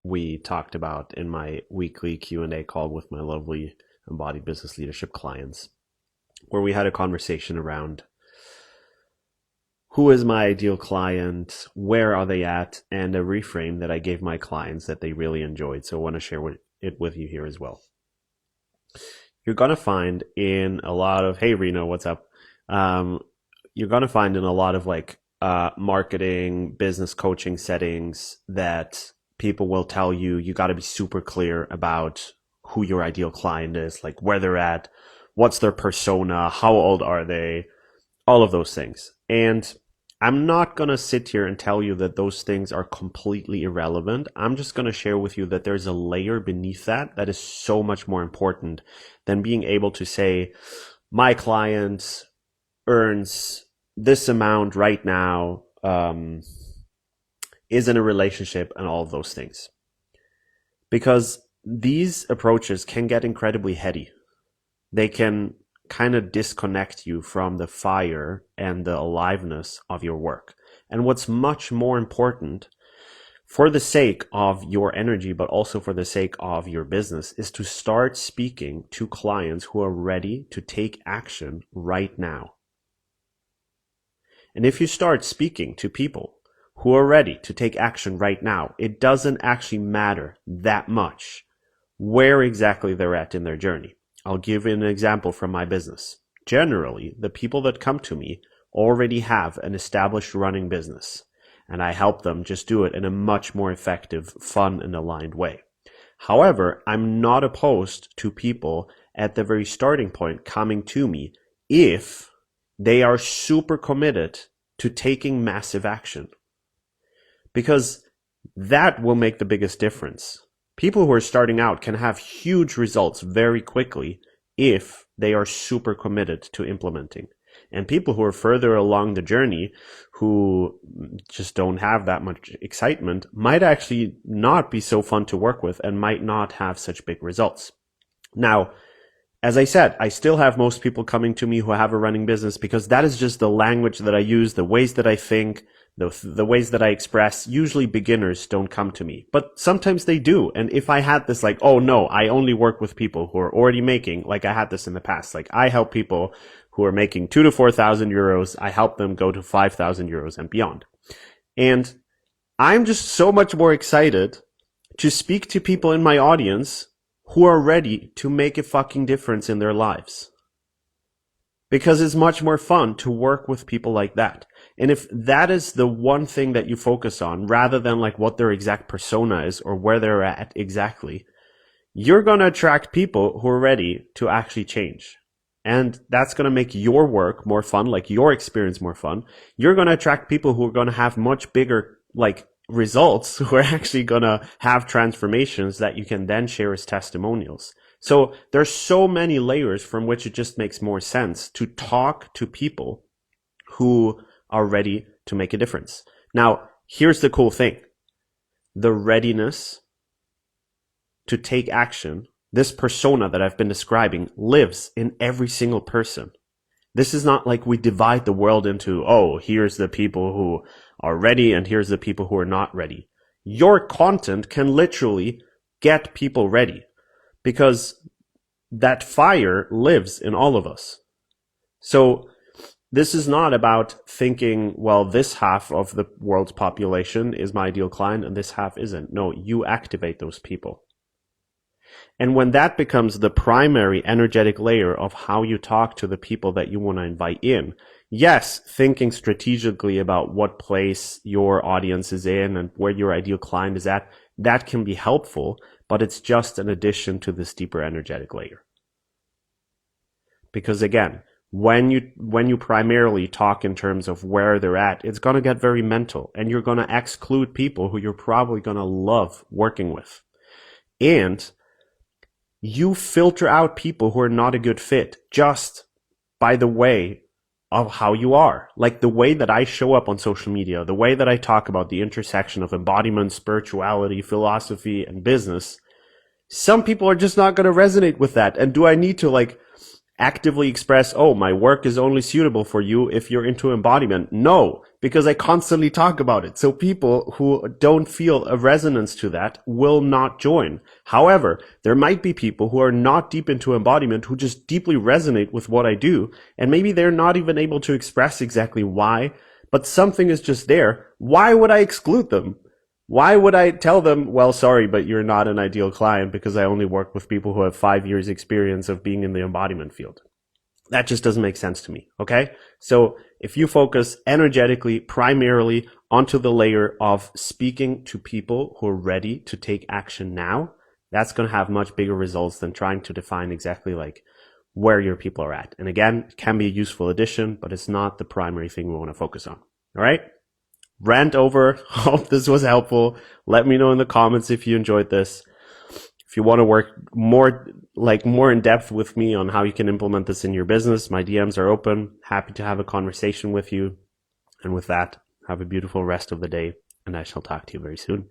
we talked about in my weekly Q&A call with my lovely embodied business leadership clients, where we had a conversation around who is my ideal client, where are they at, and a reframe that I gave my clients that they really enjoyed. So I want to share it with you here as well. You're going to find in a lot of, hey Reno, what's up? You're going to find in a lot of marketing, business coaching settings that people will tell you, you got to be super clear about who your ideal client is, like where they're at, what's their persona, how old are they, all of those things. And I'm not going to sit here and tell you that those things are completely irrelevant. I'm just going to share with you that there's a layer beneath that is so much more important than being able to say, my client earns this amount right now, is in a relationship, and all of those things. Because these approaches can get incredibly heady. They can kind of disconnect you from the fire and the aliveness of your work. And what's much more important, for the sake of your energy, but also for the sake of your business, is to start speaking to clients who are ready to take action right now. And if you start speaking to people who are ready to take action right now, it doesn't actually matter that much where exactly they're at in their journey. I'll give you an example from my business. Generally, the people that come to me already have an established running business, and I help them just do it in a much more effective, fun, and aligned way. However, I'm not opposed to people at the very starting point coming to me if they are super committed to taking massive action, because that will make the biggest difference. People who are starting out can have huge results very quickly if they are super committed to implementing. And people who are further along the journey, who just don't have that much excitement, might actually not be so fun to work with and might not have such big results. Now, as I said, I still have most people coming to me who have a running business, because that is just the language that I use, the ways that I think, the ways that I express. Usually beginners don't come to me, but sometimes they do. And if I had this oh no, I only work with people who are already making, I had this in the past, I help people who are making 2,000 to 4,000 euros. I help them go to 5,000 euros and beyond. And I'm just so much more excited to speak to people in my audience who are ready to make a fucking difference in their lives. Because it's much more fun to work with people like that. And if that is the one thing that you focus on, rather than what their exact persona is or where they're at exactly, you're going to attract people who are ready to actually change. And that's going to make your work more fun, your experience more fun. You're going to attract people who are going to have much bigger, results, who are actually going to have transformations that you can then share as testimonials. So there's so many layers from which it just makes more sense to talk to people who are ready to make a difference. Now, here's the cool thing. The readiness to take action, this persona that I've been describing, lives in every single person. This is not like we divide the world into, oh, here's the people who are ready and here's the people who are not ready. Your content can literally get people ready, because that fire lives in all of us. So this is not about thinking, well, this half of the world's population is my ideal client and this half isn't. No, you activate those people. And when that becomes the primary energetic layer of how you talk to the people that you want to invite in, yes, thinking strategically about what place your audience is in and where your ideal client is at, that can be helpful, but it's just an addition to this deeper energetic layer. Because again, when you primarily talk in terms of where they're at, it's going to get very mental, and you're going to exclude people who you're probably going to love working with. And you filter out people who are not a good fit just by the way of how you are. The way that I show up on social media, the way that I talk about the intersection of embodiment, spirituality, philosophy, and business, some people are just not going to resonate with that. And do I need to actively express, oh, my work is only suitable for you if you're into embodiment. No, because I constantly talk about it. So people who don't feel a resonance to that will not join. However, there might be people who are not deep into embodiment who just deeply resonate with what I do. And maybe they're not even able to express exactly why, but something is just there. Why would I exclude them? Why would I tell them, well, sorry, but you're not an ideal client because I only work with people who have 5 years experience of being in the embodiment field? That just doesn't make sense to me. Okay. So if you focus energetically, primarily onto the layer of speaking to people who are ready to take action now, that's going to have much bigger results than trying to define exactly like where your people are at. And again, it can be a useful addition, but it's not the primary thing we want to focus on. All right. Rant over. Hope this was helpful. Let me know in the comments if you enjoyed this. If you want to work more in depth with me on how you can implement this in your business, my DMs are open. Happy to have a conversation with you. And with that, have a beautiful rest of the day, and I shall talk to you very soon.